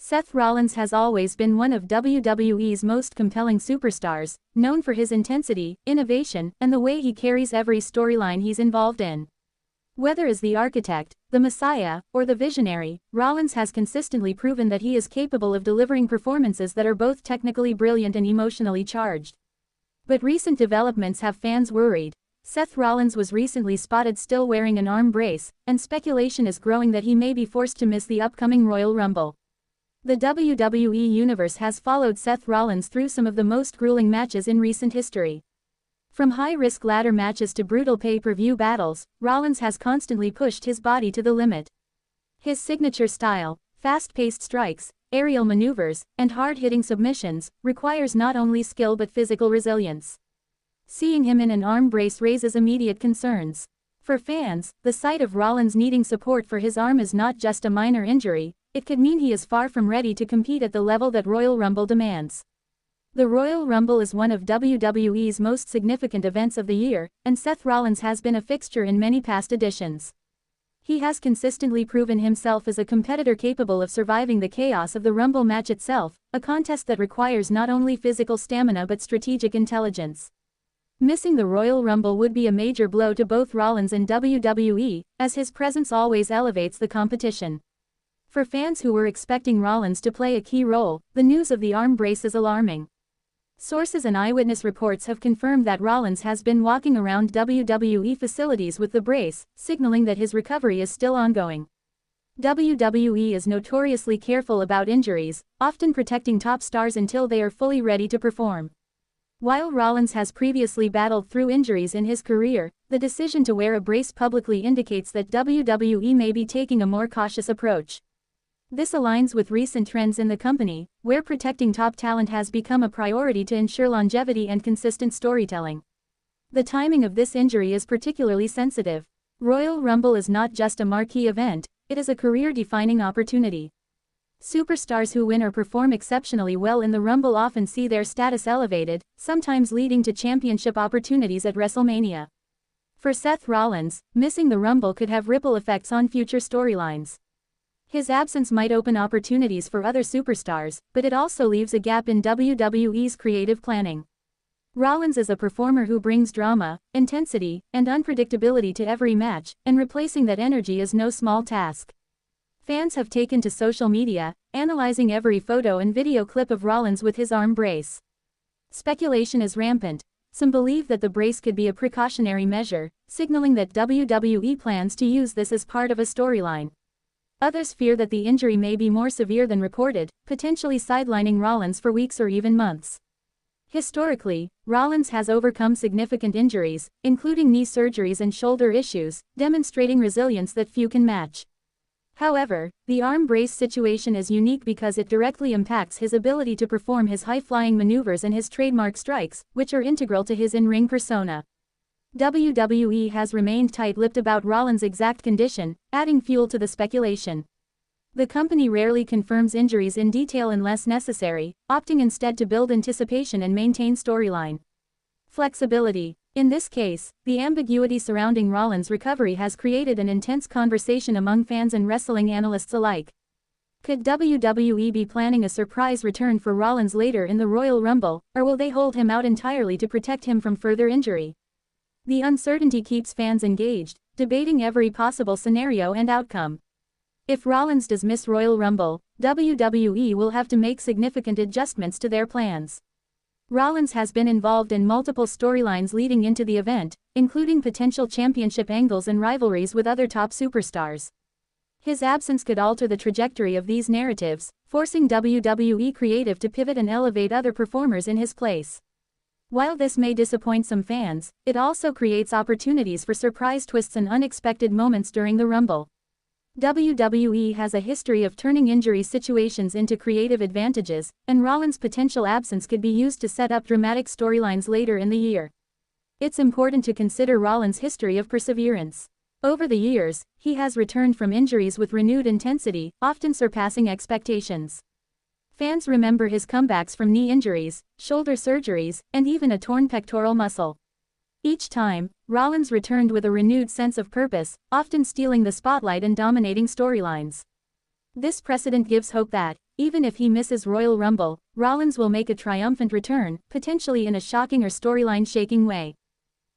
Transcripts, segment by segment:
Seth Rollins has always been one of WWE's most compelling superstars, known for his intensity, innovation, and the way he carries every storyline he's involved in. Whether as the architect, the messiah, or the visionary, Rollins has consistently proven that he is capable of delivering performances that are both technically brilliant and emotionally charged. But recent developments have fans worried. Seth Rollins was recently spotted still wearing an arm brace, and speculation is growing that he may be forced to miss the upcoming Royal Rumble. The WWE Universe has followed Seth Rollins through some of the most grueling matches in recent history. From high-risk ladder matches to brutal pay-per-view battles, Rollins has constantly pushed his body to the limit. His signature style, fast-paced strikes, aerial maneuvers, and hard-hitting submissions, requires not only skill but physical resilience. Seeing him in an arm brace raises immediate concerns. For fans, the sight of Rollins needing support for his arm is not just a minor injury, it could mean he is far from ready to compete at the level that Royal Rumble demands. The Royal Rumble is one of WWE's most significant events of the year, and Seth Rollins has been a fixture in many past editions. He has consistently proven himself as a competitor capable of surviving the chaos of the Rumble match itself, a contest that requires not only physical stamina but strategic intelligence. Missing the Royal Rumble would be a major blow to both Rollins and WWE, as his presence always elevates the competition. For fans who were expecting Rollins to play a key role, the news of the arm brace is alarming. Sources and eyewitness reports have confirmed that Rollins has been walking around WWE facilities with the brace, signaling that his recovery is still ongoing. WWE is notoriously careful about injuries, often protecting top stars until they are fully ready to perform. While Rollins has previously battled through injuries in his career, the decision to wear a brace publicly indicates that WWE may be taking a more cautious approach. This aligns with recent trends in the company, where protecting top talent has become a priority to ensure longevity and consistent storytelling. The timing of this injury is particularly sensitive. Royal Rumble is not just a marquee event, it is a career-defining opportunity. Superstars who win or perform exceptionally well in the Rumble often see their status elevated, sometimes leading to championship opportunities at WrestleMania. For Seth Rollins, missing the Rumble could have ripple effects on future storylines. His absence might open opportunities for other superstars, but it also leaves a gap in WWE's creative planning. Rollins is a performer who brings drama, intensity, and unpredictability to every match, and replacing that energy is no small task. Fans have taken to social media, analyzing every photo and video clip of Rollins with his arm brace. Speculation is rampant. Some believe that the brace could be a precautionary measure, signaling that WWE plans to use this as part of a storyline. Others fear that the injury may be more severe than reported, potentially sidelining Rollins for weeks or even months. Historically, Rollins has overcome significant injuries, including knee surgeries and shoulder issues, demonstrating resilience that few can match. However, the arm brace situation is unique because it directly impacts his ability to perform his high-flying maneuvers and his trademark strikes, which are integral to his in-ring persona. WWE has remained tight-lipped about Rollins' exact condition, adding fuel to the speculation. The company rarely confirms injuries in detail unless necessary, opting instead to build anticipation and maintain storyline flexibility. In this case, the ambiguity surrounding Rollins' recovery has created an intense conversation among fans and wrestling analysts alike. Could WWE be planning a surprise return for Rollins later in the Royal Rumble, or will they hold him out entirely to protect him from further injury? The uncertainty keeps fans engaged, debating every possible scenario and outcome. If Rollins does miss Royal Rumble, WWE will have to make significant adjustments to their plans. Rollins has been involved in multiple storylines leading into the event, including potential championship angles and rivalries with other top superstars. His absence could alter the trajectory of these narratives, forcing WWE creative to pivot and elevate other performers in his place. While this may disappoint some fans, it also creates opportunities for surprise twists and unexpected moments during the Rumble. WWE has a history of turning injury situations into creative advantages, and Rollins' potential absence could be used to set up dramatic storylines later in the year. It's important to consider Rollins' history of perseverance. Over the years, he has returned from injuries with renewed intensity, often surpassing expectations. Fans remember his comebacks from knee injuries, shoulder surgeries, and even a torn pectoral muscle. Each time, Rollins returned with a renewed sense of purpose, often stealing the spotlight and dominating storylines. This precedent gives hope that, even if he misses Royal Rumble, Rollins will make a triumphant return, potentially in a shocking or storyline-shaking way.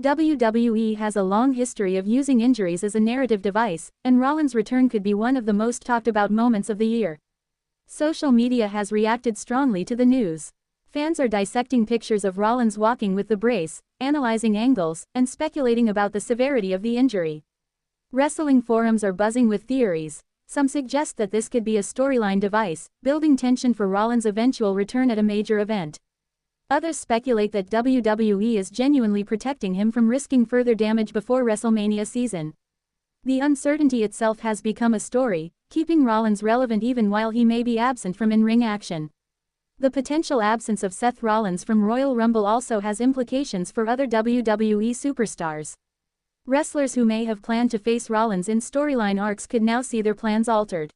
WWE has a long history of using injuries as a narrative device, and Rollins' return could be one of the most talked-about moments of the year. Social media has reacted strongly to the news. Fans are dissecting pictures of Rollins walking with the brace, analyzing angles, and speculating about the severity of the injury. Wrestling forums are buzzing with theories. Some suggest that this could be a storyline device, building tension for Rollins' eventual return at a major event. Others speculate that WWE is genuinely protecting him from risking further damage before WrestleMania season. The uncertainty itself has become a story, keeping Rollins relevant even while he may be absent from in-ring action. The potential absence of Seth Rollins from Royal Rumble also has implications for other WWE superstars. Wrestlers who may have planned to face Rollins in storyline arcs could now see their plans altered.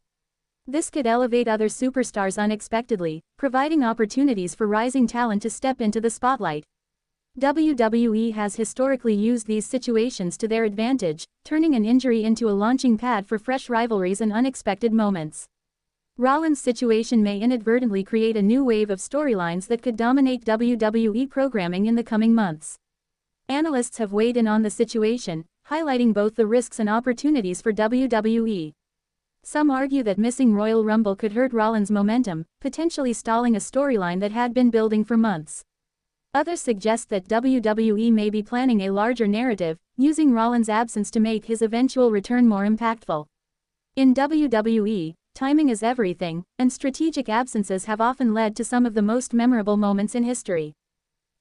This could elevate other superstars unexpectedly, providing opportunities for rising talent to step into the spotlight. WWE has historically used these situations to their advantage, turning an injury into a launching pad for fresh rivalries and unexpected moments. Rollins' situation may inadvertently create a new wave of storylines that could dominate WWE programming in the coming months. Analysts have weighed in on the situation, highlighting both the risks and opportunities for WWE. Some argue that missing Royal Rumble could hurt Rollins' momentum, potentially stalling a storyline that had been building for months. Others suggest that WWE may be planning a larger narrative, using Rollins' absence to make his eventual return more impactful. In WWE, timing is everything, and strategic absences have often led to some of the most memorable moments in history.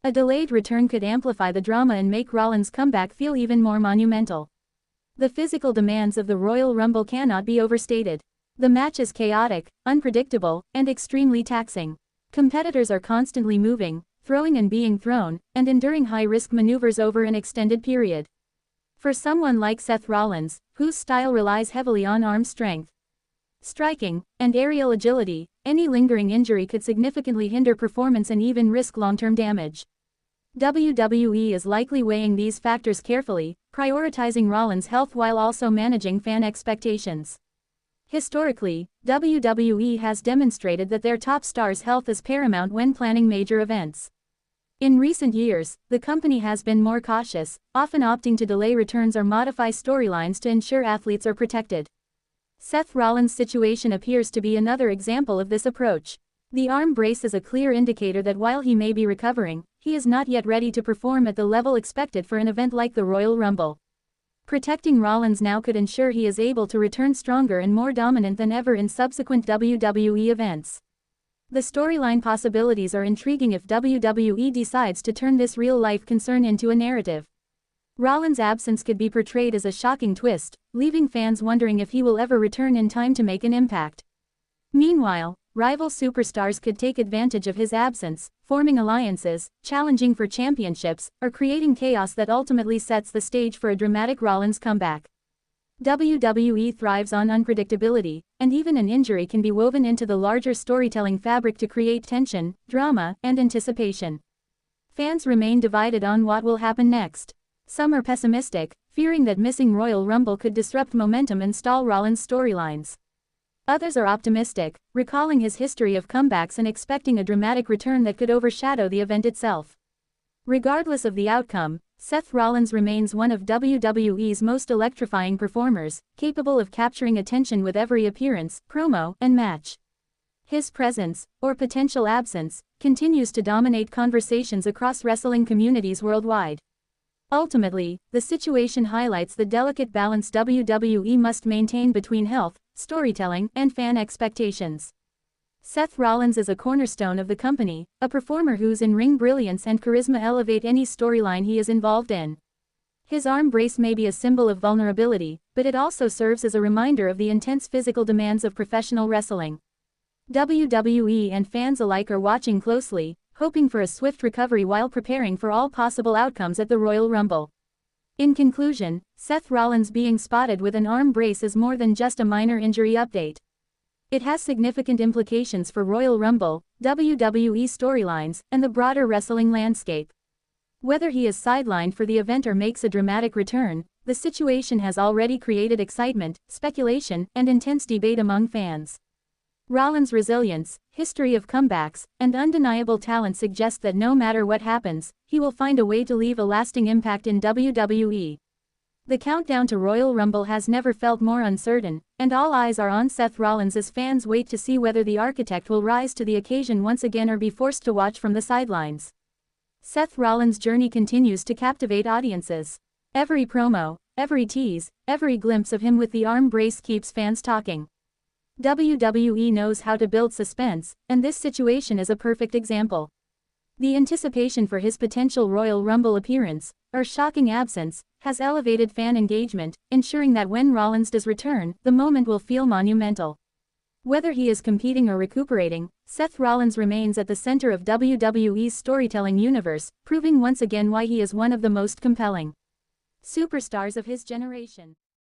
A delayed return could amplify the drama and make Rollins' comeback feel even more monumental. The physical demands of the Royal Rumble cannot be overstated. The match is chaotic, unpredictable, and extremely taxing. Competitors are constantly moving, throwing and being thrown, and enduring high-risk maneuvers over an extended period. For someone like Seth Rollins, whose style relies heavily on arm strength, striking, and aerial agility, any lingering injury could significantly hinder performance and even risk long-term damage. WWE is likely weighing these factors carefully, prioritizing Rollins' health while also managing fan expectations. Historically, WWE has demonstrated that their top stars' health is paramount when planning major events. In recent years, the company has been more cautious, often opting to delay returns or modify storylines to ensure athletes are protected. Seth Rollins' situation appears to be another example of this approach. The arm brace is a clear indicator that while he may be recovering, he is not yet ready to perform at the level expected for an event like the Royal Rumble. Protecting Rollins now could ensure he is able to return stronger and more dominant than ever in subsequent WWE events. The storyline possibilities are intriguing if WWE decides to turn this real-life concern into a narrative. Rollins' absence could be portrayed as a shocking twist, leaving fans wondering if he will ever return in time to make an impact. Meanwhile, rival superstars could take advantage of his absence, forming alliances, challenging for championships, or creating chaos that ultimately sets the stage for a dramatic Rollins comeback. WWE thrives on unpredictability, and even an injury can be woven into the larger storytelling fabric to create tension, drama, and anticipation. Fans remain divided on what will happen next. Some are pessimistic, fearing that missing Royal Rumble could disrupt momentum and stall Rollins' storylines. Others are optimistic, recalling his history of comebacks and expecting a dramatic return that could overshadow the event itself. Regardless of the outcome, Seth Rollins remains one of WWE's most electrifying performers, capable of capturing attention with every appearance, promo, and match. His presence, or potential absence, continues to dominate conversations across wrestling communities worldwide. Ultimately, the situation highlights the delicate balance WWE must maintain between health, storytelling, and fan expectations. Seth Rollins is a cornerstone of the company, a performer whose in-ring brilliance and charisma elevate any storyline he is involved in. His arm brace may be a symbol of vulnerability, but it also serves as a reminder of the intense physical demands of professional wrestling. WWE and fans alike are watching closely, hoping for a swift recovery while preparing for all possible outcomes at the Royal Rumble. In conclusion, Seth Rollins being spotted with an arm brace is more than just a minor injury update. It has significant implications for Royal Rumble, WWE storylines, and the broader wrestling landscape. Whether he is sidelined for the event or makes a dramatic return, the situation has already created excitement, speculation, and intense debate among fans. Rollins' resilience, history of comebacks, and undeniable talent suggest that no matter what happens, he will find a way to leave a lasting impact in WWE. The countdown to Royal Rumble has never felt more uncertain, and all eyes are on Seth Rollins as fans wait to see whether the Architect will rise to the occasion once again or be forced to watch from the sidelines. Seth Rollins' journey continues to captivate audiences. Every promo, every tease, every glimpse of him with the arm brace keeps fans talking. WWE knows how to build suspense, and this situation is a perfect example. The anticipation for his potential Royal Rumble appearance, or shocking absence, has elevated fan engagement, ensuring that when Rollins does return, the moment will feel monumental. Whether he is competing or recuperating, Seth Rollins remains at the center of WWE's storytelling universe, proving once again why he is one of the most compelling superstars of his generation.